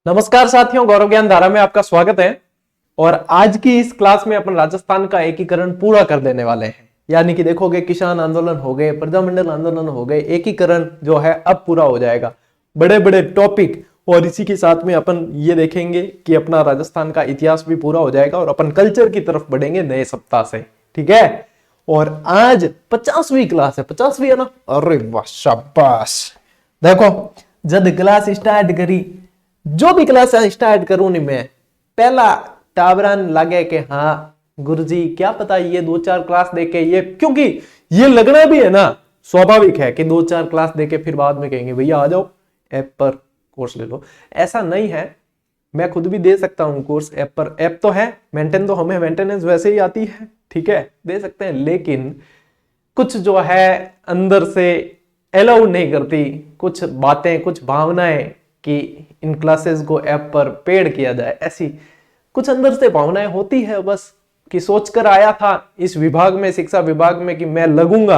नमस्कार साथियों, गौरव ज्ञान धारा में आपका स्वागत है। और आज की इस क्लास में अपन राजस्थान का एकीकरण पूरा कर देने वाले हैं। यानी कि देखोगे, किसान आंदोलन हो गए, प्रजामंडल आंदोलन हो गए, एकीकरण जो है अब पूरा हो जाएगा। बड़े बड़े टॉपिक, और इसी के साथ में अपन ये देखेंगे कि अपना राजस्थान का इतिहास भी पूरा हो जाएगा और अपन कल्चर की तरफ बढ़ेंगे नए सप्ताह से। ठीक है। और आज 50वीं क्लास है। 50वीं है ना? अरे वाह, शाबाश। देखो, जब क्लास स्टार्ट करी, जो भी क्लास स्टार्ट करूं नहीं मैं, पहला टावरन लगे कि हाँ गुरुजी क्या पता ये 2-4 क्लास देके, ये क्योंकि ये लगना भी है ना, स्वाभाविक है कि 2-4 क्लास देके फिर बाद में कहेंगे भैया आ जाओ ऐप पर कोर्स ले लो। ऐसा नहीं है, मैं खुद भी दे सकता हूं कोर्स ऐप पर। ऐप तो है, मेंटेन तो हमें मेंटेनेंस वैसे ही आती है, ठीक है, दे सकते हैं। लेकिन कुछ जो है अंदर से अलाउ नहीं करती, कुछ बातें, कुछ भावनाएं कि इन क्लासेस को ऐप पर पेड किया जाए, ऐसी कुछ अंदर से भावनाएं होती है। बस कि सोचकर आया था इस विभाग में, शिक्षा विभाग में, कि मैं लगूंगा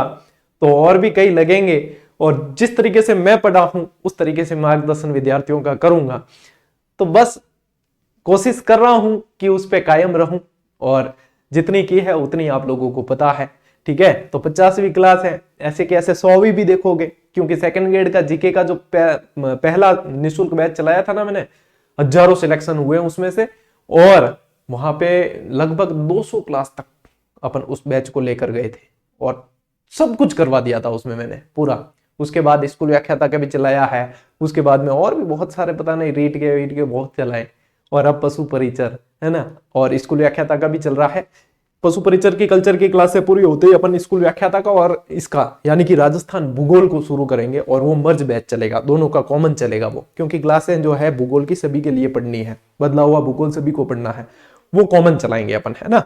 तो और भी कई लगेंगे, और जिस तरीके से मैं पढ़ा हूं उस तरीके से मार्गदर्शन विद्यार्थियों का करूंगा। तो बस कोशिश कर रहा हूं कि उस पर कायम रहूं, और जितनी की है उतनी आप लोगों को पता है। ठीक है। तो 50वीं क्लास है, ऐसे के ऐसे 100वीं भी देखोगे, क्योंकि सेकंड ग्रेड का जीके का जो पहला निःशुल्क बैच चलाया था ना मैंने, हजारों सिलेक्शन हुए उसमें से, और वहां पे लगभग 200 क्लास तक अपन उस बैच को लेकर गए थे, और सब कुछ करवा दिया था उसमें मैंने पूरा। उसके बाद स्कूल व्याख्याता का भी चलाया है, उसके बाद में और भी बहुत सारे, पता नहीं रीट के बहुत चलाए, और अब पशु परिचर है ना, और स्कूल व्याख्याता का भी चल रहा है। पशु परिचर की कल्चर की क्लास से पूरी होते ही अपन स्कूल व्याख्याता का और इसका यानी कि राजस्थान भूगोल को शुरू करेंगे, और वो मर्ज बैच चलेगा, दोनों का कॉमन चलेगा वो, क्योंकि क्लासें जो है भूगोल की सभी के लिए पढ़नी है, बदला हुआ भूगोल सभी को पढ़ना है, वो कॉमन चलाएंगे अपन, है ना।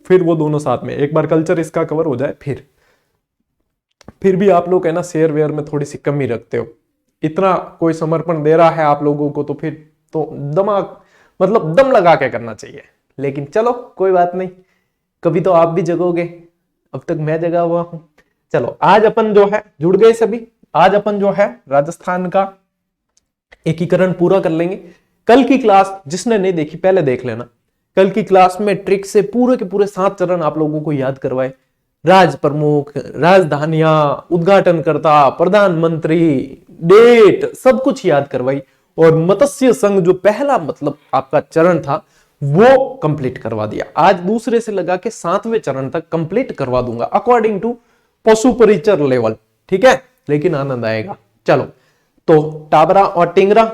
फिर वो दोनों साथ में, एक बार कल्चर इसका कवर हो जाए, फिर भी आप लोग है ना शेयर वेयर में थोड़ी सी कमी रखते हो। इतना कोई समर्पण दे रहा है आप लोगों को, तो फिर तो दिमाग मतलब दम लगा के करना चाहिए। लेकिन चलो कोई बात नहीं, कभी तो आप भी जगोगे, अब तक मैं जगा हुआ हूं। चलो आज अपन जो है जुड़ गए सभी, आज अपन जो है राजस्थान का एकीकरण पूरा कर लेंगे। कल की क्लास जिसने नहीं देखी पहले देख लेना। कल की क्लास में ट्रिक से पूरे के पूरे 7 चरण आप लोगों को याद करवाए। राज प्रमुख, राजधानियां, उद्घाटनकर्ता, प्रधानमंत्री, डेट, सब कुछ याद करवाई, और मत्स्य संघ जो पहला मतलब आपका चरण था वो कंप्लीट करवा दिया। आज दूसरे से लगा के 7वें चरण तक कंप्लीट करवा दूंगा अकॉर्डिंग टू पशु परिचर लेवल। ठीक है, लेकिन आनंद आएगा। चलो तो टाबरा और टिंगरा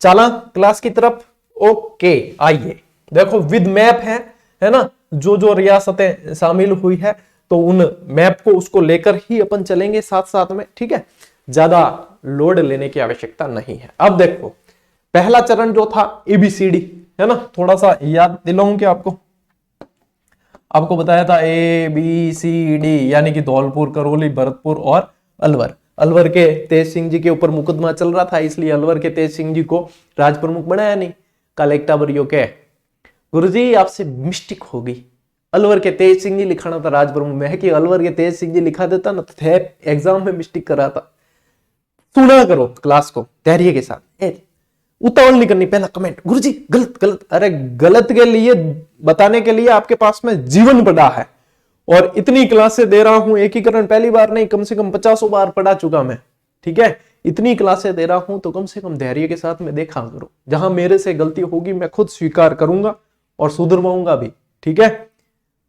चला क्लास की तरफ। ओके, आइए देखो विद मैप है ना, जो जो रियासतें शामिल हुई है तो उन मैप को उसको लेकर ही अपन चलेंगे साथ साथ में। ठीक है, ज्यादा लोड लेने की आवश्यकता नहीं है। अब देखो पहला चरण जो था ABCD है ना, थोड़ा सा याद दिलाऊं कि आपको बताया था ABCD, यानी कि धौलपुर, करौली, भरतपुर और अलवर। अलवर के तेज सिंह जी के ऊपर मुकदमा चल रहा था, इसलिए अलवर के तेज सिंह जी को राज प्रमुख बनाया नहीं। कल एक टाबरियो के गुरुजी आपसे मिस्टेक होगी, अलवर के तेज सिंह जी लिखाना था राज प्रमुख में, है कि अलवर के तेज सिंह जी लिखा देता ना तो एग्जाम में मिस्टेक करा था। सुना करो क्लास को धैर्य के साथ, उतावल नहीं करनी। पहला कमेंट, गुरुजी गलत गलत, अरे गलत के लिए बताने के लिए आपके पास में जीवन पड़ा है, और इतनी क्लासें दे रहा हूं। एकीकरण पहली बार नहीं, कम से कम 50 बार पढ़ा चुका मैं। ठीक है, इतनी क्लासें दे रहा हूं तो कम से कम धैर्य के साथ में देखा करो। जहां मेरे से गलती होगी मैं खुद स्वीकार करूंगा और सुधरवाऊंगा भी। ठीक है,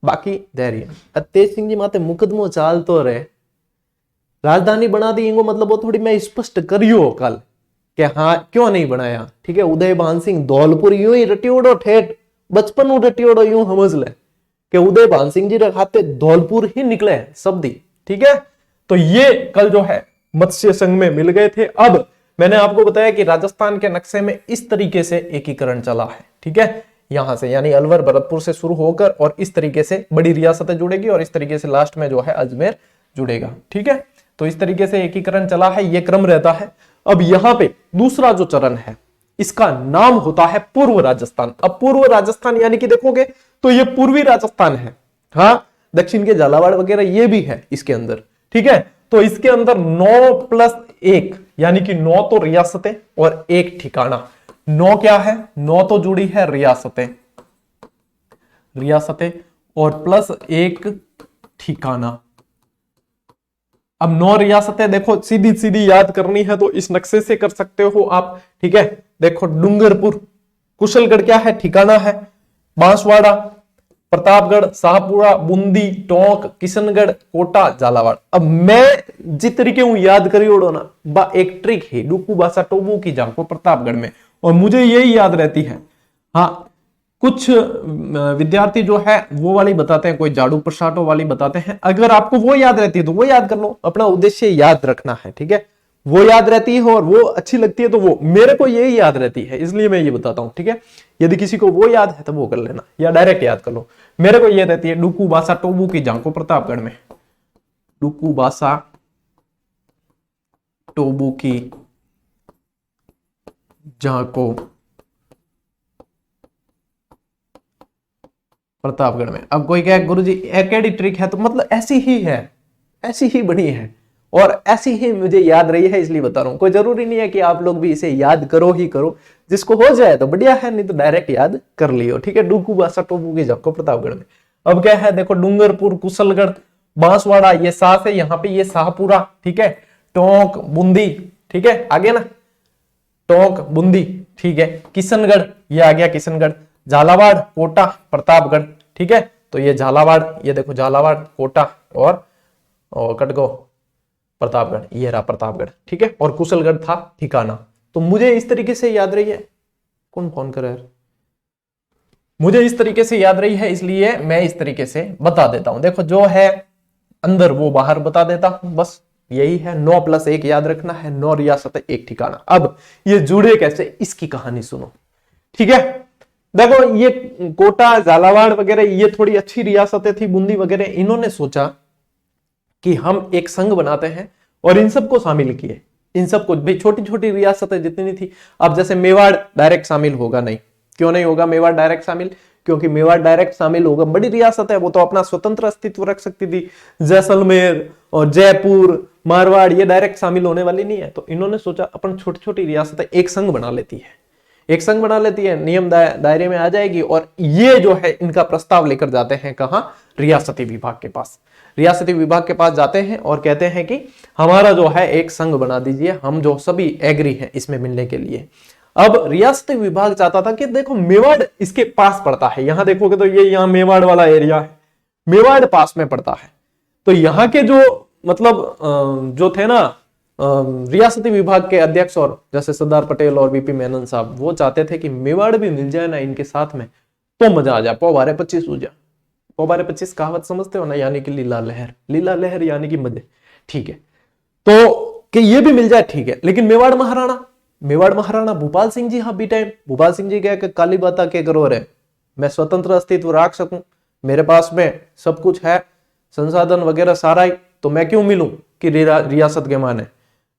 बाकी धैर्य। तेज सिंह जी माते मुकदमो चाल तो रहे, राजधानी बना दी इनको, मतलब वो थोड़ी मैं स्पष्ट करियो कल कि हाँ क्यों नहीं बनाया। ठीक है, उदय भान सिंह धौलपुर यूं ही रटियोड़ो ठेठ बचपन रटियोड़ो यूं समझ ले कि उदय भान सिंह जी रखाते धौलपुर ही निकले शब्द ही। ठीक है, तो ये कल जो है मत्स्य संघ में मिल गए थे। अब मैंने आपको बताया कि राजस्थान के नक्शे में इस तरीके से एकीकरण चला है। ठीक है, यहां से यानी अलवर भरतपुर से शुरू होकर और इस तरीके से बड़ी रियासतें जुड़ेगी, और इस तरीके से लास्ट में जो है अजमेर जुड़ेगा। ठीक है, तो इस तरीके से एकीकरण चला है, ये क्रम रहता है। अब यहां पे दूसरा जो चरण है इसका नाम होता है पूर्व राजस्थान। अब पूर्व राजस्थान यानी कि देखोगे तो ये पूर्वी राजस्थान है, हाँ दक्षिण के झालावाड़ वगैरह ये भी है इसके अंदर। ठीक है, तो इसके अंदर 9+1 यानी कि 9 तो रियासतें और 1 ठिकाना, 9 क्या है, 9 तो जुड़ी है रियासतें, रियासतें और प्लस एक ठिकाना। अब 9 रियासतें देखो सीधी सीधी याद करनी है तो इस नक्शे से कर सकते हो आप, ठीक है। देखो डूंगरपुर, कुशलगढ़ क्या है, ठिकाना है, बांसवाड़ा, प्रतापगढ़, शाहपुरा, बूंदी, टोंक, किशनगढ़, कोटा, झालावाड़। अब मैं जिस तरीके हूं याद करियोड़ो ना, एक ट्रिक है, डुकू बासा टोबू की जाको प्रतापगढ़ में, और मुझे यही याद रहती है। हाँ, कुछ विद्यार्थी जो है वो वाली बताते हैं, कोई झाड़ू प्रसाटो वाली बताते हैं। अगर आपको वो याद रहती है तो वो याद कर लो, अपना उद्देश्य याद रखना है, ठीक है। वो याद रहती है और वो अच्छी लगती है तो वो, मेरे को यही याद रहती है इसलिए मैं ये बताता हूं, ठीक है। यदि किसी को वो याद है तो वो कर लेना या डायरेक्ट याद कर लो। मेरे को ये रहती है डुकू बासा टोबू की जांको प्रतापगढ़ में, डुकू बासा टोबू की जांको प्रतापगढ़ में। अब कोई कहे गुरुजी एकेडी ट्रिक है, तो मतलब ऐसी ही है, ऐसी ही बनी है और ऐसी ही मुझे याद रही है इसलिए बता रहा हूं। कोई जरूरी नहीं है कि आप लोग भी इसे याद करो ही करो, जिसको हो जाए तो बढ़िया है, नहीं तो डायरेक्ट याद कर लियो, ठीक है। डुकू बासा टोबू की जाको प्रतापगढ़ में। अब क्या है, देखो डूंगरपुर, कुशलगढ़, बांसवाड़ा, ये सास है, यहाँ पे ये शाहपुरा, ठीक है, टोंक, बूंदी, ठीक है, आगे ना टोंक, बूंदी, ठीक है, किशनगढ़, ये आ गया किशनगढ़, झालावाड़, कोटा, प्रतापगढ़, ठीक है। तो ये झालावाड़, ये देखो झालावाड़, कोटा और कटगो, प्रतापगढ़, ये रहा प्रतापगढ़, ठीक है। और कुशलगढ़ था ठिकाना। तो मुझे इस तरीके से याद रही है, कौन फोन करे यार, मुझे इस तरीके से याद रही है इसलिए मैं इस तरीके से बता देता हूं। देखो जो है अंदर वो बाहर बता देता हूं, बस यही है। 9 + 1 याद रखना है, 9 रियासतें एक ठिकाना। अब ये जुड़े कैसे, इसकी कहानी सुनो, ठीक है। देखो ये कोटा, झालावाड़ वगैरह ये थोड़ी अच्छी रियासतें थी, बूंदी वगैरह, इन्होंने सोचा कि हम एक संघ बनाते हैं और इन सबको शामिल किए। इन सबको भाई छोटी छोटी रियासतें जितनी थी, अब जैसे मेवाड़ डायरेक्ट शामिल होगा नहीं, क्यों नहीं होगा मेवाड़ डायरेक्ट शामिल, क्योंकि मेवाड़ डायरेक्ट शामिल होगा, बड़ी रियासत है, वो तो अपना स्वतंत्र अस्तित्व रख सकती थी। जैसलमेर और जयपुर, मारवाड़ ये डायरेक्ट शामिल होने वाली नहीं है। तो इन्होंने सोचा अपन छोटी छोटी रियासतें एक संघ बना लेती है, एक संघ बना लेती है, नियम दायरे में आ जाएगी। और ये जो है इनका प्रस्ताव लेकर जाते हैं कहां, रियासती विभाग के पास। रियासती विभाग के पास जाते हैं और कहते हैं कि हमारा जो है एक संघ बना दीजिए, हम जो सभी एग्री हैं इसमें मिलने के लिए। अब रियासती विभाग चाहता था कि देखो मेवाड़ इसके पास पड़ता है, यहां देखोगे तो ये यहाँ मेवाड़ वाला एरिया है, मेवाड़ पास में पड़ता है। तो यहाँ के जो मतलब जो थे ना रियासती विभाग के अध्यक्ष, और जैसे सरदार पटेल और वीपी मेनन साहब, वो चाहते थे कि मेवाड़ भी मिल जाए ना इनके साथ में तो मजा आ जाए, पौ बारे 25 हो जाए। पौ बारे 25 कहावत समझते हो ना, यानी कि लीला लहर, लीला लहर यानी कि मजे, ठीक है। तो कि ये भी मिल जाए ठीक है, लेकिन मेवाड़ महाराणा, मेवाड़ महाराणा भूपाल सिंह जी, हाँ बी टाइम भूपाल सिंह जी कह काली बात के करो रे, मैं स्वतंत्र अस्तित्व रख सकूं, मेरे पास में सब कुछ है, संसाधन वगैरह सारा ही, तो मैं क्यों मिलूं कि रियासत के माने,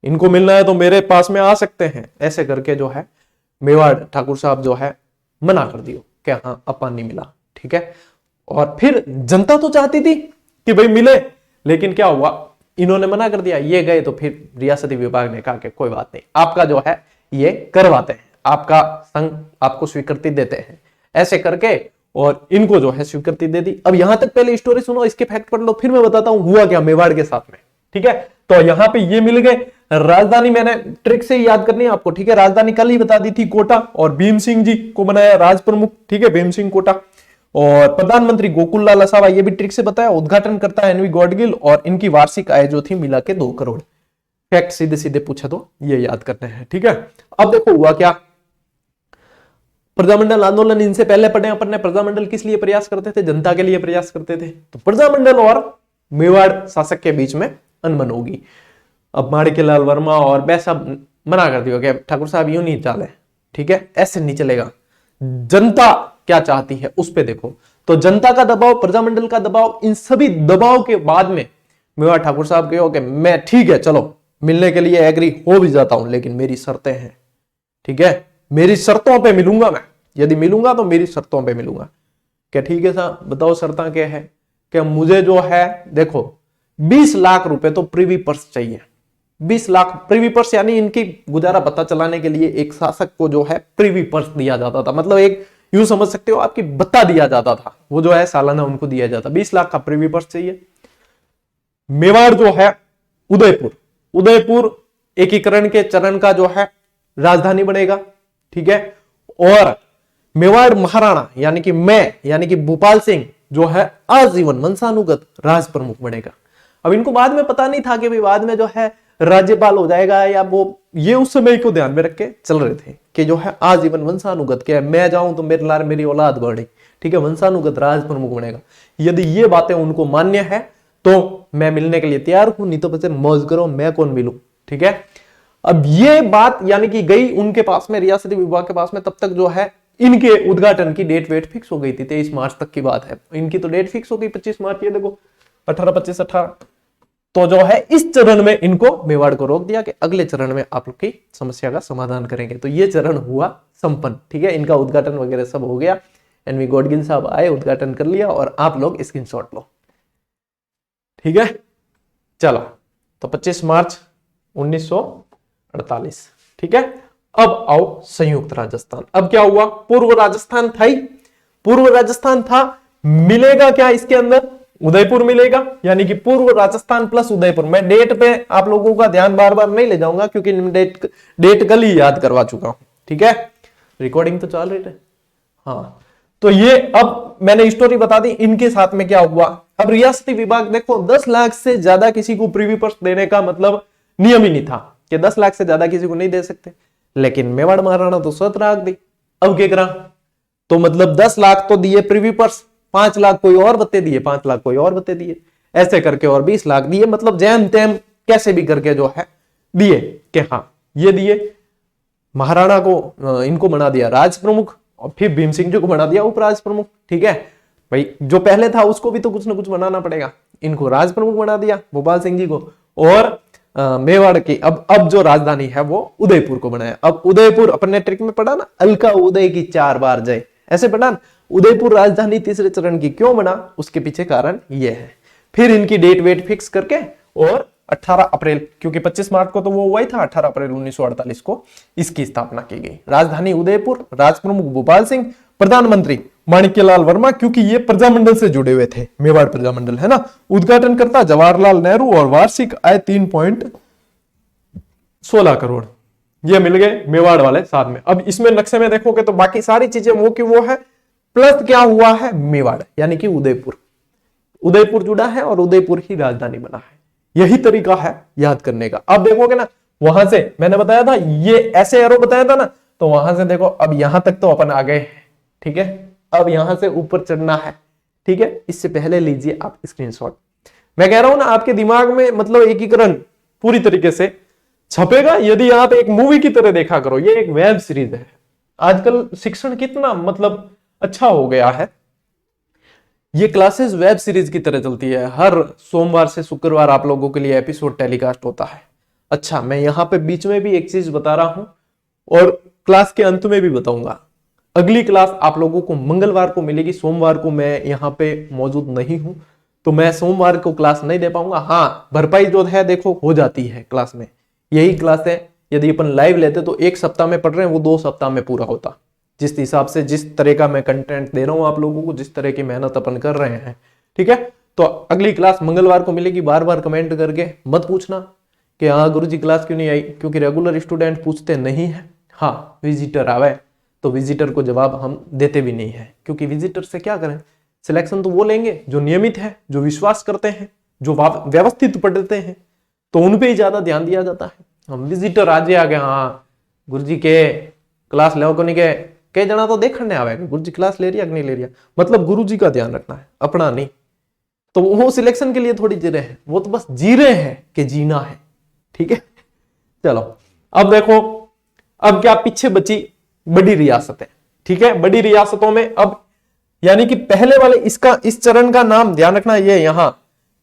इनको मिलना है तो मेरे पास में आ सकते हैं। ऐसे करके जो है मेवाड़ ठाकुर साहब जो है मना कर दियो क्या, हाँ अपन नहीं मिला, ठीक है। और फिर जनता तो चाहती थी कि भाई मिले, लेकिन क्या हुआ, इन्होंने मना कर दिया, ये गए। तो फिर रियासती विभाग ने कहा कि कोई बात नहीं, आपका जो है ये करवाते हैं, आपका संघ आपको स्वीकृति देते हैं, ऐसे करके और इनको जो है स्वीकृति दे दी। अब यहां तक पहले स्टोरी सुनो, इसके फैक्ट पढ़ लो, फिर मैं बताता हूं हुआ क्या मेवाड़ के साथ में, ठीक है। तो यहां पे ये मिल गए। राजधानी मैंने ट्रिक से याद करनी है आपको, ठीक है। राजधानी कल ही बता दी थी कोटा, और भीम सिंह जी को बनाया राज प्रमुख, ठीक है, भीम सिंह कोटा। और प्रधानमंत्री गोकुल लाल असावा, ये भी ट्रिक से बताया, उद्घाटन करता है एनवी गॉडगिल, और इनकी वार्षिक आय जो थी मिला के 2 करोड़। फैक्ट सीधे सीधे पूछा तो ये याद करते हैं, ठीक है। अब देखो हुआ क्या, प्रजामंडल आंदोलन इनसे पहले पढ़े अपन ने। प्रजामंडल किस लिए प्रयास करते थे, जनता के लिए प्रयास करते थे। तो प्रजामंडल और मेवाड़ शासक के बीच में अनबन होगी। अब माणिक्यलाल वर्मा और वैसा मना कर दिया कि ठाकुर साहब यूं नहीं चले, ठीक है, ऐसे नहीं चलेगा। जनता क्या चाहती है उस पे देखो। तो जनता का दबाव, प्रजामंडल का दबाव, इन सभी दबाव के बाद में मेवाड़ ठाकुर साहब कहो कि मैं ठीक है चलो मिलने के लिए एग्री हो भी जाता हूं, लेकिन मेरी शर्तें हैं, ठीक है, मेरी शर्तों पे मिलूंगा मैं, यदि मिलूंगा तो मेरी शर्तों पे मिलूंगा। क्या ठीक है साहब, बताओ शर्तें क्या है। कि मुझे जो है देखो 20 लाख रुपए तो प्रीवी पर्स चाहिए, 20 लाख प्रिवी पर्स, यानी इनकी गुजारा भत्ता चलाने के लिए एक शासक को जो है प्रिवी पर्स दिया जाता था, मतलब एक यूं समझ सकते हो आपकी भत्ता दिया जाता था, वो जो है सालाना उनको दिया जाता। 20 लाख का प्रिवी पर्स चाहिए। मेवाड़ जो है उदयपुर, उदयपुर एकीकरण के चरण का जो है राजधानी बनेगा, ठीक है। और मेवाड़ महाराणा यानी कि भोपाल सिंह जो है आजीवन वंशानुगत राज प्रमुख बनेगा। अब इनको बाद में पता नहीं था कि भाई बाद में जो है राज्यपाल हो जाएगा या वो, ये उस समय को ध्यान में रख के चल रहे थे कि जो है आजीवन वंशानुगत के मैं जाऊं तो मेरे लार मेरी औलाद बढ़े, ठीक है, वंशानुगत राज प्रमुख बनेगा। यदि ये बातें उनको मान्य है तो मैं मिलने के लिए तैयार हूं, नहीं तो बच्चे मौज करो, मैं कौन मिलूं, ठीक है। अब ये बात यानी कि गई उनके पास में, रियासती विभाग के पास में, तब तक जो है इनके उद्घाटन की डेट वेट फिक्स हो गई थी। 23 मार्च तक की बात है, इनकी तो डेट फिक्स हो गई 25 मार्च, ये देखो 18, 25, 18। तो जो है इस चरण में इनको मेवाड़ को रोक दिया कि अगले चरण में आप लोग की समस्या का समाधान करेंगे। तो ये चरण हुआ संपन्न, ठीक है, इनका उद्घाटन वगैरह सब हो गया। एनवी गॉडगिल साहब आए, उद्घाटन कर लिया और आप लोग स्क्रीनशॉट लो, ठीक है। चलो, तो 25 मार्च 1948, ठीक है। अब आओ संयुक्त राजस्थान। अब क्या हुआ, पूर्व राजस्थान था ही, पूर्व राजस्थान था, मिलेगा क्या इसके अंदर, उदयपुर मिलेगा, यानी कि पूर्व राजस्थान प्लस उदयपुर। मैं डेट पे आप लोगों का ध्यान बार बार नहीं ले जाऊंगा क्योंकि डेट कल ही याद करवा चुका हूं, ठीक है। रिकॉर्डिंग तो चल रही है, हाँ। तो ये अब मैंने स्टोरी बता दी, इनके साथ में क्या हुआ। अब रियासती विभाग देखो 10 लाख से ज्यादा किसी को प्रीवी पर्स देने का मतलब नियम ही नहीं था कि 10 लाख से ज्यादा किसी को नहीं दे सकते, लेकिन मेवाड़ महाराणा तो 7 लाख दी। अब क्या करा, तो मतलब 10 लाख तो दिए प्रीवी पर्स, 5 लाख कोई और बत्ते दिए, 5 लाख कोई और बत्ते दिए, ऐसे करके और 20 लाख दिए, मतलब जैम तैम कैसे भी करके जो है दिए कि हाँ ये दिए। महाराणा को इनको बना दिया राज प्रमुख और फिर भीम सिंह जी को बना दिया उपराज प्रमुख, ठीक है। भाई जो पहले था उसको भी तो कुछ ना कुछ बनाना पड़ेगा, इनको राज प्रमुख बना दिया भोपाल सिंह जी को। और मेवाड़ की अब जो राजधानी है वो उदयपुर को बनाया। अब उदयपुर अपने ट्रिक में पढ़ा ना, अलका उदय की 4 बार जय, ऐसे पढ़ा ना। उदयपुर राजधानी तीसरे चरण की क्यों बना, उसके पीछे कारण ये है। फिर इनकी डेट वेट फिक्स करके और 18 अप्रैल, क्योंकि 25 मार्च को तो वो हुआ ही था, 18 अप्रैल 1948 को इसकी स्थापना की गई। राजधानी उदयपुर, राज प्रमुख भोपाल सिंह, प्रधानमंत्री माणिक्यलाल वर्मा, क्योंकि ये प्रजामंडल से जुड़े हुए थे, मेवाड़ प्रजामंडल है ना। उद्घाटन करता जवाहरलाल नेहरू और वार्षिक आय 3.16 करोड़। ये मिल गए मेवाड़ वाले साथ में। अब इसमें नक्शे में देखोगे तो बाकी सारी चीजें वो की वो है, प्लस क्या हुआ है मेवाड़ यानी कि उदयपुर, उदयपुर जुड़ा है और उदयपुर ही राजधानी बना है। यही तरीका है याद करने का। अब देखोगे ना, वहां से मैंने बताया था, ये ऐसे एरो बताया था ना, तो वहां से देखो अब यहां तक तो अपन आ गए, ठीक है। अब यहां से ऊपर चढ़ना है, ठीक है। इससे पहले लीजिए आप स्क्रीनशॉट। मैं कह रहा हूं ना, आपके दिमाग में मतलब एकीकरण पूरी तरीके से छपेगा यदि आप एक मूवी की तरह देखा करो। ये एक वेब सीरीज है। आजकल शिक्षण कितना मतलब अच्छा हो गया है। ये क्लासेस वेब सीरीज की तरह चलती है। हर सोमवार से शुक्रवार आप लोगों के लिए एपिसोड टेलीकास्ट होता है। अच्छा, मैं यहां पे बीच में भी एक चीज बता रहा हूं और क्लास के अंत में भी बताऊंगा। अगली क्लास आप लोगों को मंगलवार को मिलेगी। सोमवार को मैं यहाँ पे मौजूद नहीं हूं, तो मैं सोमवार को क्लास नहीं दे पाऊंगा। हाँ, भरपाई जो है देखो हो जाती है क्लास में। यही क्लास है, यदि अपन लाइव लेते तो 1 सप्ताह में पढ़ रहे हैं, वो 2 सप्ताह में पूरा होता। जिस हिसाब से, जिस तरह का मैं कंटेंट दे रहा हूं आप लोगों को, जिस तरह की मेहनत अपन कर रहे हैं, ठीक है। तो अगली क्लास मंगलवार को मिलेगी। बार बार कमेंट करके मत पूछना कि हाँ गुरुजी क्लास क्यों नहीं आई, क्योंकि रेगुलर स्टूडेंट पूछते नहीं है। हाँ, विजिटर आवे तो विजिटर को जवाब हम देते भी नहीं है, क्योंकि विजिटर से क्या करें, सिलेक्शन तो वो लेंगे जो नियमित है, जो विश्वास करते हैं, जो व्यवस्थित पढ़ते हैं, तो उन पे ही ज्यादा ध्यान दिया जाता है। हम विजिटर आज आ गए, हाँ गुरुजी के क्लास लो को नहीं के, कई जना तो देखने आवेगा गुरुजी क्लास ले रही है कि नहीं ले रही है, मतलब गुरुजी का ध्यान रखना है, अपना नहीं। तो वो सिलेक्शन के लिए थोड़ी जी रहे हैं, वो तो बस जी रहे हैं कि जीना है, ठीक है। चलो अब देखो, अब क्या पीछे बची बड़ी रियासतें, ठीक है। बड़ी रियासतों में अब यानी कि पहले वाले इस चरण का नाम ध्यान रखना, ये यहां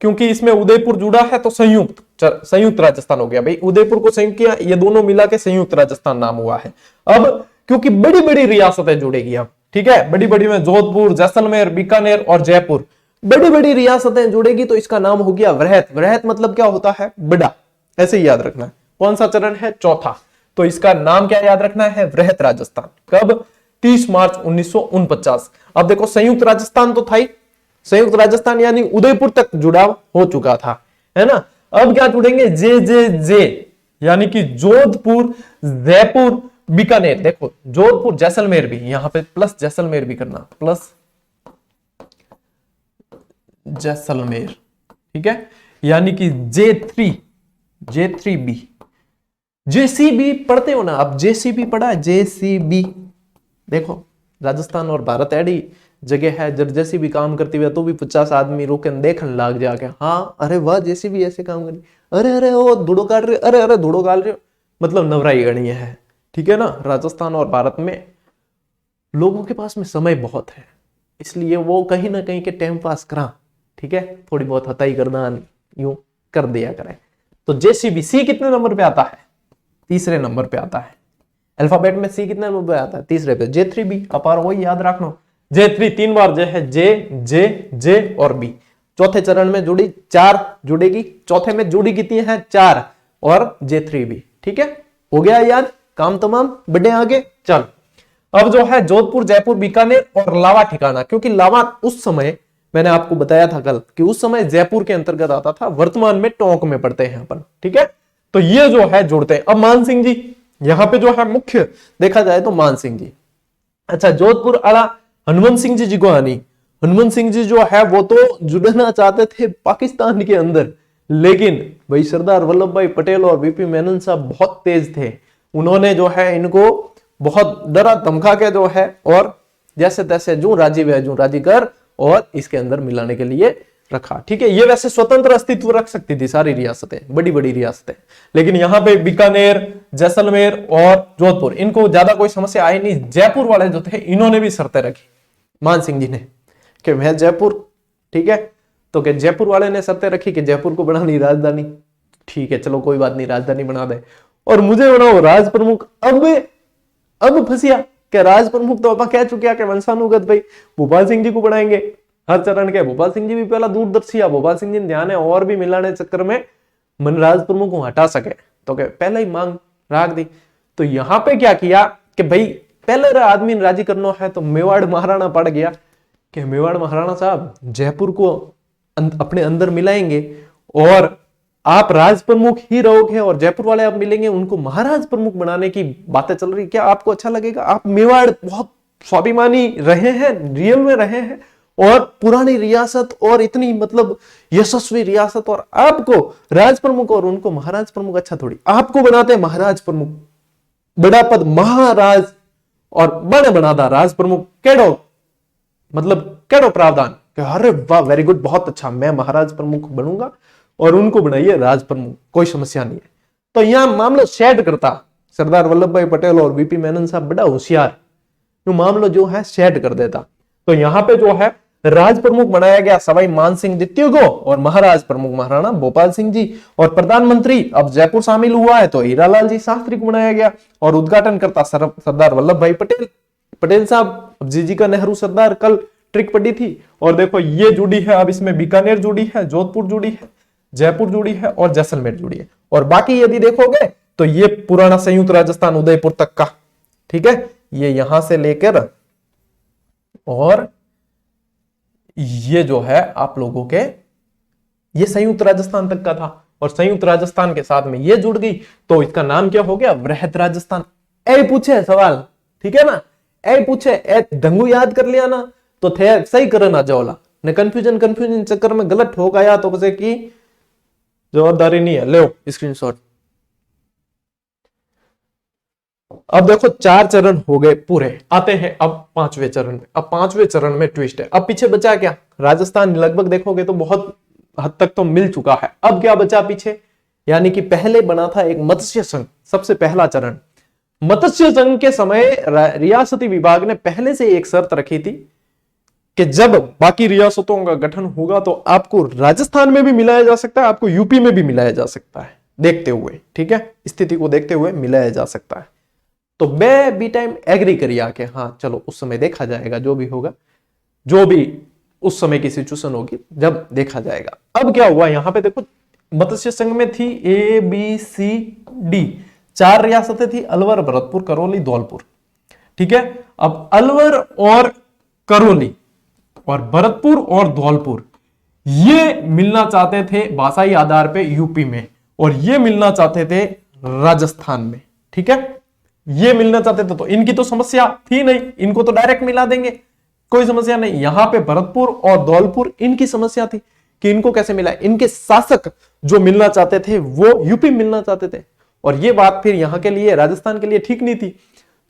क्योंकि इसमें उदयपुर जुड़ा है तो संयुक्त राजस्थान हो गया। भाई उदयपुर को संयुक्त किया, ये दोनों मिला के संयुक्त राजस्थान नाम हुआ है। अब क्योंकि बड़ी बड़ी रियासतें जुड़ेगी अब, ठीक है। बड़ी बड़ी में जोधपुर, जैसलमेर, बीकानेर और जयपुर, बड़ी बड़ी रियासतें जुड़ेगी तो इसका नाम हो गया वृहत। वृहत मतलब क्या होता है, बड़ा, ऐसे ही याद रखना है। कौन सा चरण है? चौथा। तो इसका नाम क्या याद रखना है? वृहत राजस्थान। कब? 30 मार्च 1949। अब देखो संयुक्त राजस्थान तो था ही, संयुक्त राजस्थान यानी उदयपुर तक जुड़ाव हो चुका था, है ना। अब क्या जुड़ेंगे? जे यानी कि जोधपुर, जयपुर, बीकानेर। देखो जोधपुर, जैसलमेर भी, यहां पे प्लस जैसलमेर भी करना, प्लस जैसलमेर, ठीक है। यानी कि J3 बी। जेसीबी पढ़ते हो ना आप? जेसीबी पढ़ा है? जेसीबी देखो, राजस्थान और भारत एडी जगह है, जब जेसीबी काम करती हुई तो भी 50 आदमी रोके देखने लग जाके, हाँ अरे वाह जेसीबी ऐसे काम करी, अरे अरे वो धूड़ो काट रहे, अरे अरे धूड़ो काट रहे, मतलब नवराई गणीय है, ठीक है ना। राजस्थान और भारत में लोगों के पास में समय बहुत है, इसलिए वो कहीं ना कहीं के टाइम पास करा, ठीक है, थोड़ी बहुत हताई करना यूं कर दिया करें। तो जेसीबी सी कितने नंबर पे आता है? तीसरे नंबर पे आता है। अल्फाबेट में सी कितने नंबर पे आता है? तीसरे पे। J3B अपार वही याद रखना, J3 तीन बार जे है, जे और बी। चौथे चरण में जुड़ी 4 जुड़ेगी, चौथे में जुड़ी कितनी है? 4 और J3B, ठीक है। हो गया याद, काम तमाम, बढ़े आगे। चल अब जो है जोधपुर, जयपुर, बीकानेर और लावा ठिकाना, क्योंकि लावा उस समय मैंने आपको बताया था कल कि उस समय जयपुर के अंतर्गत आता था, वर्तमान में टोंक में पड़ते हैं अपन, ठीक है। तो ये जो है जुड़ते हैं। अब मान सिंह जी यहां पे जो है मुख्य देखा जाए तो मान सिंह जी। अच्छा जोधपुर आला हनुमंत सिंह जी को आनी, हनुमंत सिंह जी जो है वो तो जुड़ना चाहते थे पाकिस्तान के अंदर, लेकिन भाई सरदार वल्लभ भाई पटेल और वीपी मेनन साहब बहुत तेज थे, उन्होंने जो है इनको बहुत डरा धमका के जो है और जैसे तैसे जो राजी वे जो राजी कर और इसके अंदर मिलाने के लिए रखा, ठीक है। ये वैसे स्वतंत्र अस्तित्व रख सकती थी सारी रियासतें, बड़ी बड़ी रियासतें, लेकिन यहां पे बीकानेर, जैसलमेर और जोधपुर इनको ज्यादा कोई समस्या आई नहीं। जयपुर वाले जो थे इन्होंने भी शर्तें रखी मान सिंह जी ने कि मैं जयपुर, ठीक है, तो कि जयपुर वाले ने शर्तें रखी कि जयपुर को बनानी राजधानी, ठीक है चलो कोई बात नहीं राजधानी बना दे, और मुझे बनाओ राज प्रमुख। अब फंसिया कि राज प्रमुख तो अपन कह चुके हैं कि वंशानुगत भाई भोपाल सिंह जी को बनाएंगे हर चरण के। भोपाल सिंह जी भी पहला दूरदर्शी है, भोपाल सिंह जी ने ध्यान है और भी मिलाने चक्कर में मन राज प्रमुख को हटा सके, तो क्या पहले ही मांग रख दी। तो यहां पे क्या किया कि भाई पहले आदमी ने राजी करना है, तो मेवाड़ महाराणा पड़ गया कि मेवाड़ महाराणा साहब जयपुर को अपने अंदर मिलाएंगे और आप राज प्रमुख ही रहोगे और जयपुर वाले आप मिलेंगे, उनको महाराज प्रमुख बनाने की बातें चल रही, क्या आपको अच्छा लगेगा? आप मेवाड़ बहुत स्वाभिमानी रहे हैं, रियल में रहे हैं और पुरानी रियासत और इतनी मतलब यशस्वी रियासत, और आपको राज प्रमुख और उनको महाराज प्रमुख अच्छा थोड़ी, आपको बनाते हैं महाराज प्रमुख, बड़ा पद महाराज और बड़े बनादा राज प्रमुख, केड़ो मतलब केड़ो प्रावधान, अरे वाह वेरी गुड बहुत अच्छा, मैं महाराज प्रमुख बनूंगा और उनको बनाइए राज प्रमुख, कोई समस्या नहीं है। तो यहां मामला सेट करता सरदार वल्लभ भाई पटेल और वीपी मेनन साहब, बड़ा होशियार, मामला जो है सेट कर देता। तो यहां पे जो है राज प्रमुख बनाया गया सवाई मान सिंह द्वितीय को और महाराज प्रमुख महाराणा भोपाल सिंह जी, और प्रधानमंत्री अब जयपुर शामिल हुआ है तो हीरालाल जी शास्त्री को बनाया गया, और उद्घाटन करता सरदार वल्लभ भाई पटेल साहब। अब जी का नेहरू सरदार कल ट्रिक पड़ी थी, और देखो ये जुड़ी है, अब इसमें बीकानेर जुड़ी है, जोधपुर जुड़ी है, जयपुर जुड़ी है और जैसलमेर जुड़ी है, और बाकी यदि देखोगे तो ये पुराना संयुक्त राजस्थान उदयपुर तक का, ठीक है, ये यहां से लेकर और ये जो है आप लोगों के ये संयुक्त राजस्थान तक का था, और संयुक्त राजस्थान के साथ में ये जुड़ गई तो इसका नाम क्या हो गया? वृहत राजस्थान। ए पूछे सवाल, ठीक है ना, ए पूछे ए ढंगू याद कर लिया ना तो थे सही करना जाओला ने, कंफ्यूजन चक्कर में गलत ठोक आया तो बसे की जवाबदारी नहीं है, ले स्क्रीनशॉट। अब देखो 4 चरण हो गए पूरे, आते हैं अब 5वें चरण में। अब 5वें चरण में ट्विस्ट है, अब पीछे बचा क्या? राजस्थान लगभग देखोगे तो बहुत हद तक तो मिल चुका है, अब क्या बचा पीछे? यानी कि पहले बना था एक मत्स्य संघ, सबसे पहला चरण मत्स्य संघ के समय रियासती विभाग ने पहले से एक शर्त रखी थी कि जब बाकी रियासतों का गठन होगा तो आपको राजस्थान में भी मिलाया जा सकता है, आपको यूपी में भी मिलाया जा सकता है, देखते हुए, ठीक है, स्थिति को देखते हुए मिलाया जा सकता है। तो मैं बी टाइम एग्री करिए कि हाँ चलो उस समय देखा जाएगा, जो भी होगा, जो भी उस समय की सिचुएशन होगी जब देखा जाएगा। अब क्या हुआ यहां पे देखो मत्स्य संघ में थी ABCD, 4 रियासतें थी, अलवर, भरतपुर, करौली, धौलपुर। ठीक है, अब अलवर और करौली और भरतपुर और धौलपुर ये मिलना चाहते थे भाषाई आधार पे यूपी में, और ये मिलना चाहते थे राजस्थान में। ठीक है, ये मिलना चाहते थे, तो इनकी तो समस्या थी नहीं, इनको तो डायरेक्ट मिला देंगे, कोई समस्या नहीं। यहां पे भरतपुर और धौलपुर इनकी समस्या थी कि इनको कैसे मिला। इनके शासक जो मिलना चाहते थे वो यूपी मिलना चाहते थे, और ये बात फिर यहां के लिए, राजस्थान के लिए ठीक नहीं थी।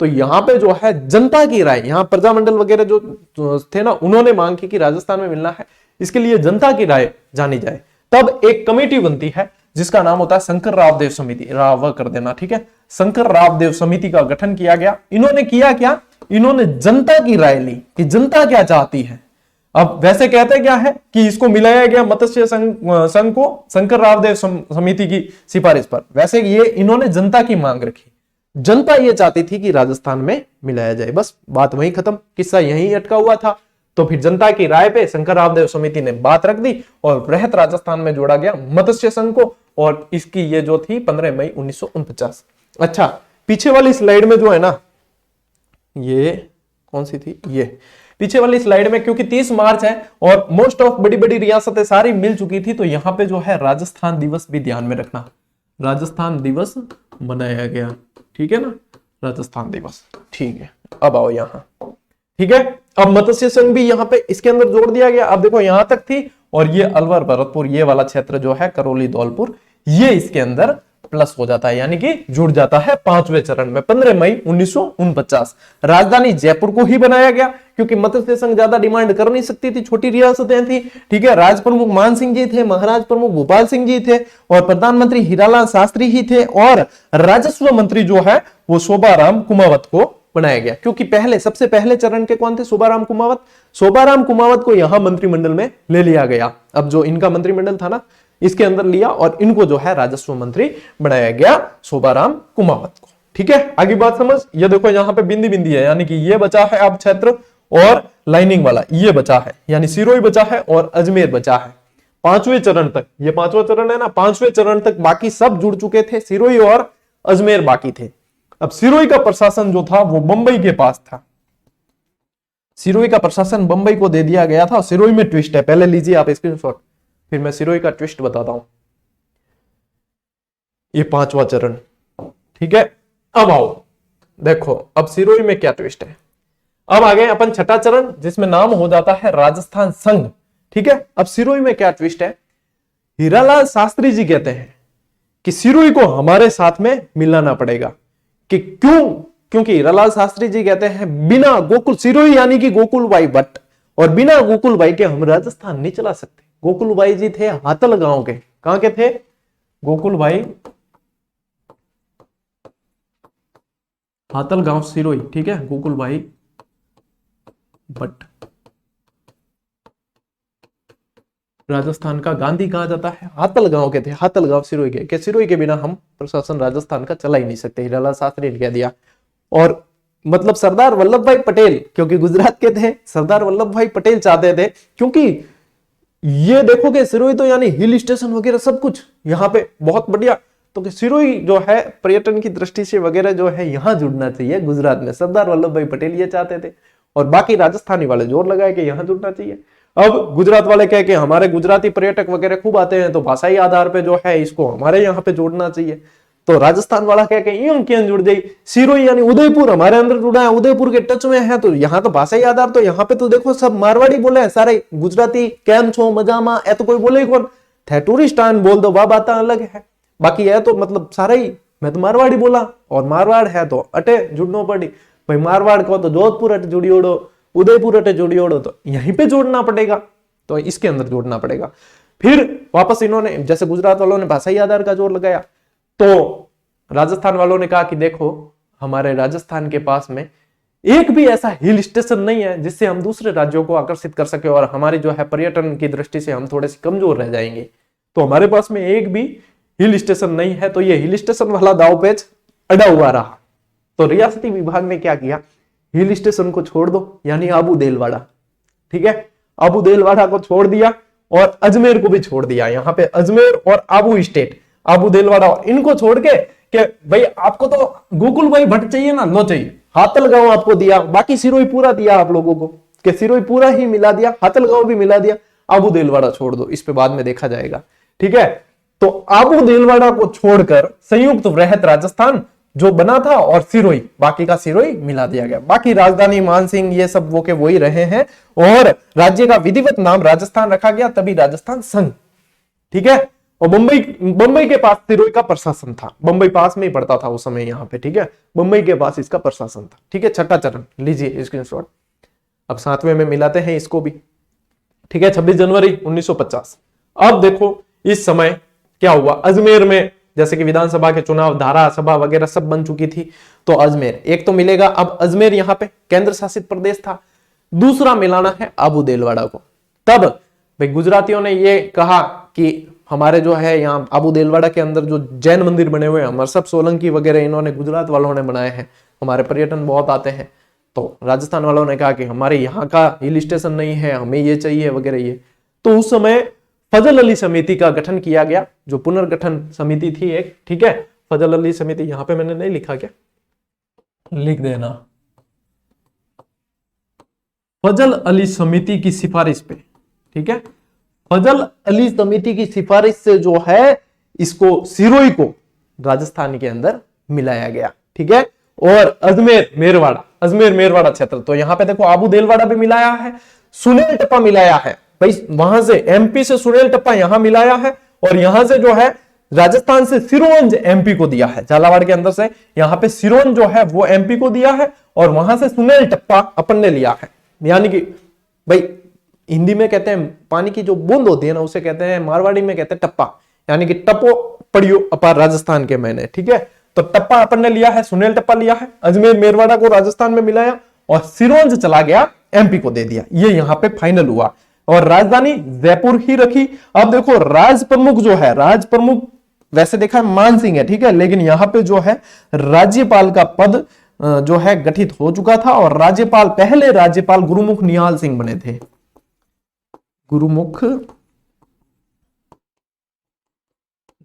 तो यहां पे जो है जनता की राय, यहां प्रजामंडल वगैरह जो थे ना, उन्होंने मांग की कि राजस्थान में मिलना है, इसके लिए जनता की राय जानी जाए। तब एक कमेटी बनती है जिसका नाम होता है शंकर रावदेव समिति, राव कर देना। ठीक है, शंकर रावदेव समिति का गठन किया गया। इन्होंने किया क्या, इन्होंने जनता की राय ली कि जनता क्या चाहती है। अब वैसे कहते क्या है कि इसको मिलाया गया मत्स्य संघ को शंकर रावदेव समिति की सिफारिश पर, वैसे ये इन्होंने जनता की मांग रखी। जनता ये चाहती थी कि राजस्थान में मिलाया जाए, बस बात वहीं खत्म, किस्सा यहीं अटका हुआ था। तो फिर जनता की राय पे शंकर रावदेव समिति ने बात रख दी और वृहत राजस्थान में जोड़ा गया मत्स्य संघ को, और इसकी ये जो थी 15 मई 1949। अच्छा, पीछे वाली स्लाइड में जो है ना, ये कौन सी थी, ये पीछे वाली स्लाइड में, क्योंकि 30 मार्च है और मोस्ट ऑफ बड़ी बड़ी रियासतें सारी मिल चुकी थी, तो यहां पे जो है राजस्थान दिवस भी ध्यान में रखना, राजस्थान दिवस मनाया गया। ठीक है ना, राजस्थान दिवस। ठीक है, अब आओ यहां। ठीक है, अब मत्स्य संघ भी यहां पे इसके अंदर जोड़ दिया गया। अब देखो यहां तक थी, और ये अलवर, भरतपुर, ये वाला क्षेत्र जो है करौली, धौलपुर, ये इसके अंदर प्लस हो जाता है, यानी कि जुड़ जाता है 5वें चरण में 15 मई 1949। राजधानी जयपुर को ही बनाया गया, क्योंकि मत्स्य संघ ज्यादा डिमांड कर नहीं सकती थी, छोटी रियासतें थी। ठीक है, राज प्रमुख मान सिंह जी थे, महाराज प्रमुख भोपाल सिंह जी थे, और प्रधानमंत्री हीरालाल शास्त्री ही थे, और राजस्व मंत्री जो है वो शोभाराम कुमावत को बनाया गया। क्योंकि पहले, सबसे पहले चरण के कौन थे, शोभाराम कुमावत। शोभाराम कुमावत को यहां मंत्रिमंडल में ले लिया गया। अब जो इनका मंत्रिमंडल था ना, इसके अंदर लिया, और इनको जो है राजस्व मंत्री बनाया गया, शोभाराम कुमावत को। ठीक है, आगे बात समझ। ये देखो यहाँ पे बिंदी बिंदी है, यानी कि ये बचा है अब क्षेत्र, और लाइनिंग वाला ये बचा है, यानी सिरोही बचा है और अजमेर बचा है। 5वें चरण तक, ये 5वां चरण है ना, 5वें चरण तक बाकी सब जुड़ चुके थे, सिरोही और अजमेर बाकी थे। अब सिरोही का प्रशासन जो था वो बंबई के पास था, सिरोही का प्रशासन बंबई को दे दिया गया था। सिरोही में ट्विस्ट है, पहले लीजिए आप स्क्रीनशॉट, फिर मैं सिरोही का ट्विस्ट बताता हूं। ये 5वां चरण। ठीक है, अब आओ देखो, अब सिरोही में क्या ट्विस्ट है। अब आ गए अपन 6ठा चरण, जिसमें नाम हो जाता है राजस्थान संघ। ठीक है, अब सिरोही में क्या ट्विस्ट है, हीरालाल शास्त्री जी कहते हैं कि सिरोही को हमारे साथ में मिलाना पड़ेगा। कि क्यों, क्योंकि हीरालाल शास्त्री जी कहते हैं बिना गोकुल, सिरोही यानी कि गोकुल भाई भट्ट, और बिना गोकुल भाई के हम राजस्थान नहीं चला सकते। गोकुल भाई जी थे हातल गांव के, कहां के थे, गोकुल भाई हातल गांव सिरोही। ठीक है, गोकुल भाई भट्ट राजस्थान का गांधी कहा जाता है, हातल गांव के थे, हातल गांव सिरोही के, सिरोही के बिना हम प्रशासन राजस्थान का चला ही नहीं सकते, हीरालाल शास्त्री ने कह दिया। और मतलब सरदार वल्लभ भाई पटेल, क्योंकि गुजरात के थे, सरदार वल्लभ भाई पटेल चाहते थे, क्योंकि ये देखोगे सिरोही तो यानी हिल स्टेशन वगैरह सब कुछ यहाँ पे बहुत बढ़िया, तो सिरोही जो है पर्यटन की दृष्टि से वगैरह जो है यहाँ जुड़ना चाहिए गुजरात में, सरदार वल्लभ भाई पटेल ये चाहते थे, और बाकी राजस्थानी वाले जोर लगाए कि यहाँ जुड़ना चाहिए। अब गुजरात वाले कह के हमारे गुजराती पर्यटक वगैरह खूब आते हैं, तो भाषाई आधार पे जो है इसको हमारे यहाँ पे जोड़ना चाहिए। तो राजस्थान वाला कह के यूं क्यों जुड़ जाए, सिरोही यानी उदयपुर हमारे अंदर जुड़ा है, उदयपुर के टच में है, तो यहाँ तो भाषाई आधार, तो यहाँ पे तो देखो सब मारवाड़ी बोले हैं सारे, गुजराती कैम छो मजामा ए तो कोई बोले ही कौन थे, टूरिस्टान बोल दो बा बात अलग है, बाकी है तो मतलब सारा ही, मैं तो मारवाड़ी बोला, और मारवाड़ है तो अटे जुड़ना पड़ी भाई, मारवाड़ को तो जोधपुर अटे जुड़ी ओढ़ो, उदयपुर अटे जुड़ी ओढ़ो, तो यहीं पे जोड़ना पड़ेगा, तो इसके अंदर जोड़ना पड़ेगा। फिर वापस इन्होंने, जैसे गुजरात वालों ने भाषाई आधार का जोर लगाया, तो राजस्थान वालों ने कहा कि देखो हमारे राजस्थान के पास में एक भी ऐसा हिल स्टेशन नहीं है जिससे हम दूसरे राज्यों को आकर्षित कर सके, और हमारी जो है पर्यटन की दृष्टि से हम थोड़े से कमजोर रह जाएंगे, तो हमारे पास में एक भी हिल स्टेशन नहीं है। तो ये हिल स्टेशन वाला दाव पेच अड़ा हुआ रहा। तो रियासती विभाग ने क्या किया, हिल स्टेशन को छोड़ दो, यानी आबू देलवाड़ा, ठीक है, आबू देलवाड़ा को छोड़ दिया, और अजमेर को भी छोड़ दिया। यहाँ पे अजमेर और आबू स्टेट, आबू देलवाड़ा, इनको छोड़ के कि भाई आपको तो गोकुल भाई भट्ट चाहिए ना, लो चाहिए, हाथलगांव आपको दिया, बाकी सिरोही पूरा दिया आप लोगों को, कि सिरोही पूरा ही मिला दिया, हाथलगांव भी मिला दिया, आबू देलवाड़ा छोड़ दो, इस पे बाद में देखा जाएगा। ठीक है, तो आबू देलवाड़ा को छोड़कर संयुक्त वृहत राजस्थान जो बना था और सिरोही, बाकी का सिरोही मिला दिया गया। बाकी राजधानी मानसिंह ये सब वो के वही रहे हैं और राज्य का विधिवत नाम राजस्थान रखा गया, तभी राजस्थान संघ। ठीक है, और बंबई के पास सिरोही का प्रशासन था, बंबई पास में ही पड़ता था उस समय यहाँ पे। ठीक है, बंबई के पास इसका प्रशासन था। ठीक है, छठा चरण लीजिए स्क्रीनशॉट। अब 7वें में मिलाते हैं इसको भी। ठीक है, 26 जनवरी 1950। अब देखो इस समय क्या हुआ, अजमेर में जैसे कि विधानसभा के चुनाव, धारा सभा वगैरह सब बन चुकी थी, तो अजमेर एक तो मिलेगा। अब अजमेर यहाँ पे केंद्र शासित प्रदेश था, दूसरा मिलाना है आबू देलवाड़ा को। तब भाई गुजरातियों ने ये कहा कि हमारे जो है यहाँ आबू देलवाड़ा के अंदर जो जैन मंदिर बने हुए हैं, अमरसप सोलंकी वगैरह इन्होंने गुजरात वालों ने बनाए हैं, हमारे पर्यटन बहुत आते हैं, तो राजस्थान वालों ने कहा कि हमारे यहाँ का हिल स्टेशन नहीं है, हमें ये चाहिए वगैरह ये। तो उस समय फजल अली समिति का गठन किया गया, जो पुनर्गठन समिति थी एक। ठीक है, फजल अली समिति, यहां पे मैंने नहीं लिखा, क्या लिख देना, फजल अली समिति की सिफारिश पे। ठीक है, फजल अली समिति की सिफारिश से जो है इसको सिरोही को राजस्थान के अंदर मिलाया गया। ठीक है, और अजमेर मेरवाड़ा, अजमेर मेरवाड़ा क्षेत्र, तो यहां पे देखो आबू देलवाड़ा भी मिलाया है, सुनील टप्पा मिलाया है भाई, वहां से एमपी से सुनील टप्पा यहां मिलाया है, और यहां से जो है राजस्थान से सिरोंज एमपी को दिया है, झालावाड़ के अंदर से यहां पे सिरोंज जो है वो एमपी को दिया है, और वहां से सुनील टप्पा अपन ने लिया है। यानी कि भाई हिंदी में कहते हैं पानी की जो बूंद होती है ना, उसे कहते हैं, मारवाड़ी में कहते हैं टप्पा, यानी कि टप्पो पड़ियो अपार राजस्थान के मैंने। ठीक है, तो टप्पा अपन ने लिया है, सुनील टप्पा लिया है, अजमेर मेरवाड़ा को राजस्थान में मिलाया, और सिरोंज चला गया एमपी को दे दिया। ये यहां पे फाइनल हुआ, और राजधानी जयपुर ही रखी। अब देखो राज प्रमुख जो है, राज प्रमुख वैसे देखा मान सिंह है, ठीक है, लेकिन यहां पे जो है राज्यपाल का पद जो है गठित हो चुका था, और राज्यपाल, पहले राज्यपाल गुरुमुख निहाल सिंह बने थे, गुरुमुख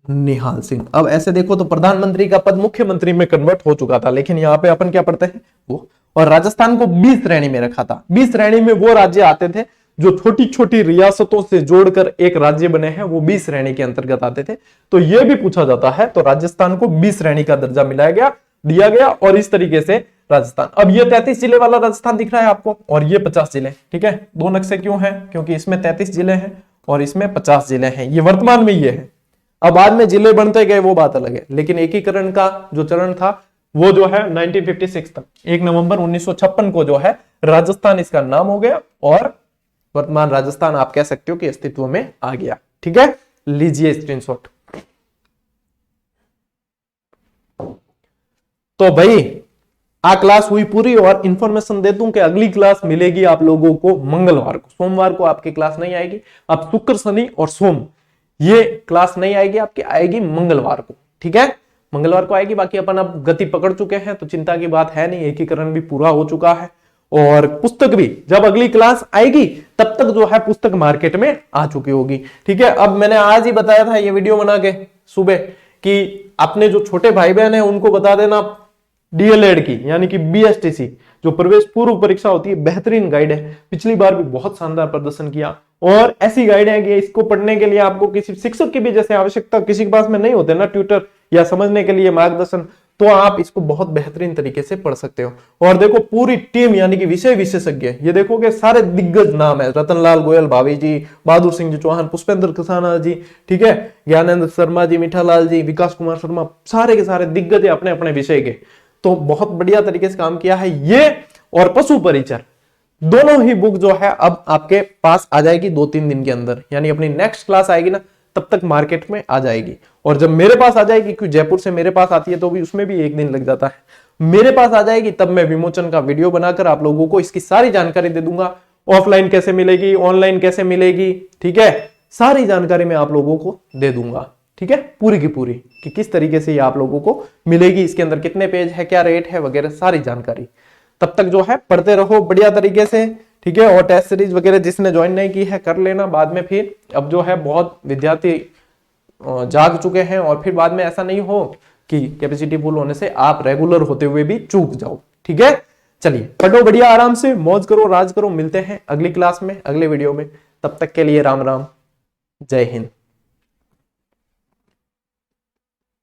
निहाल सिंह। अब ऐसे देखो तो प्रधानमंत्री का पद मुख्यमंत्री में कन्वर्ट हो चुका था, लेकिन यहां पे अपन क्या पढ़ते हैं वो, और राजस्थान को 20 श्रेणी में रखा था। 20 श्रेणी में वो राज्य आते थे जो छोटी छोटी रियासतों से जोड़कर एक राज्य बने हैं, वो 20 श्रेणी के अंतर्गत आते थे। तो ये भी पूछा जाता है, तो राजस्थान को 20 श्रेणी का दर्जा मिलाया गया, दिया गया, और इस तरीके से राजस्थान। अब ये 33 जिले वाला राजस्थान दिख रहा है आपको, और ये 50 जिले। ठीक है, दो नक्शे क्यों हैं, क्योंकि इसमें 33 जिले हैं और इसमें 50 जिले हैं, ये वर्तमान में ये है। अब बाद में जिले बनते गए वो बात अलग है, लेकिन एकीकरण का जो चरण था वो जो है 1956 तक, 1 नवंबर 1956 को जो है राजस्थान इसका नाम हो गया, और वर्तमान राजस्थान आप कह सकते हो कि अस्तित्व में आ गया। ठीक है, लीजिए स्क्रीनशॉट। तो भाई आ क्लास हुई पूरी, और इंफॉर्मेशन दे दूं कि अगली क्लास मिलेगी आप लोगों को मंगलवार को। सोमवार को आपकी क्लास नहीं आएगी, अब शुक्र शनि और सोम ये क्लास नहीं आएगी आपकी, आएगी मंगलवार को। ठीक है, मंगलवार को आएगी। बाकी अपन अब गति पकड़ चुके हैं, तो चिंता की बात है नहीं, एकीकरण भी पूरा हो चुका है, और पुस्तक भी जब अगली क्लास आएगी तब तक जो है पुस्तक मार्केट में आ चुकी होगी। ठीक है, अब मैंने आज ही बताया था ये वीडियो बना के सुबह कि अपने जो छोटे भाई बहन है उनको बता देना डीएलएड की, यानी कि बीएसटीसी जो प्रवेश पूर्व परीक्षा होती है, बेहतरीन गाइड है, पिछली बार भी बहुत शानदार प्रदर्शन किया, और ऐसी गाइड है कि इसको पढ़ने के लिए आपको किसी शिक्षक की भी जैसे आवश्यकता किसी के पास में नहीं होते ना, ट्यूटर या समझने के लिए मार्गदर्शन, तो आप इसको बहुत बेहतरीन तरीके से पढ़ सकते हो। और देखो पूरी टीम यानी कि विषय विशेषज्ञ, ये देखोगे सारे दिग्गज नाम है, रतनलाल गोयल भाभी जी, बहादुर सिंह जी चौहान, पुष्पेंद्र कसाना जी, ठीक है, ज्ञानेंद्र शर्मा जी, मीठालाल जी, विकास कुमार शर्मा, सारे के सारे दिग्गज है अपने अपने विषय के। तो बहुत बढ़िया तरीके से काम किया है ये, और पशु परिचर दोनों ही बुक जो है अब आपके पास आ जाएगी 2-3 दिन के अंदर, यानी अपनी नेक्स्ट क्लास आएगी ना तब तक मार्केट में आ जाएगी। और जब मेरे पास आ जाएगी, क्योंकि जयपुर से मेरे पास आती है तो भी उसमें भी 1 दिन लग जाता है, मेरे पास आ जाएगी तब मैं विमोचन का वीडियो बनाकर आप लोगों को इसकी सारी जानकारी दे दूंगा। ऑफलाइन कैसे मिलेगी, ऑनलाइन कैसे मिलेगी, ठीक है, सारी जानकारी मैं आप लोगों को दे दूंगा। ठीक है, पूरी की पूरी कि किस तरीके से ये आप लोगों को मिलेगी, इसके अंदर कितने पेज है, क्या रेट है वगैरह सारी जानकारी। तब तक जो है पढ़ते रहो बढ़िया तरीके से, ठीक है। और टेस्ट सीरीज वगैरह जिसने ज्वाइन नहीं की है कर लेना, बाद में फिर अब जो है बहुत विद्यार्थी जाग चुके हैं और फिर बाद में ऐसा नहीं हो कि कैपेसिटी फुल होने से आप रेगुलर होते हुए भी चूक जाओ। ठीक है, चलिए पढ़ो बढ़िया, आराम से मौज करो, राज करो। मिलते हैं अगली क्लास में, अगले वीडियो में। तब तक के लिए राम राम, जय हिंद।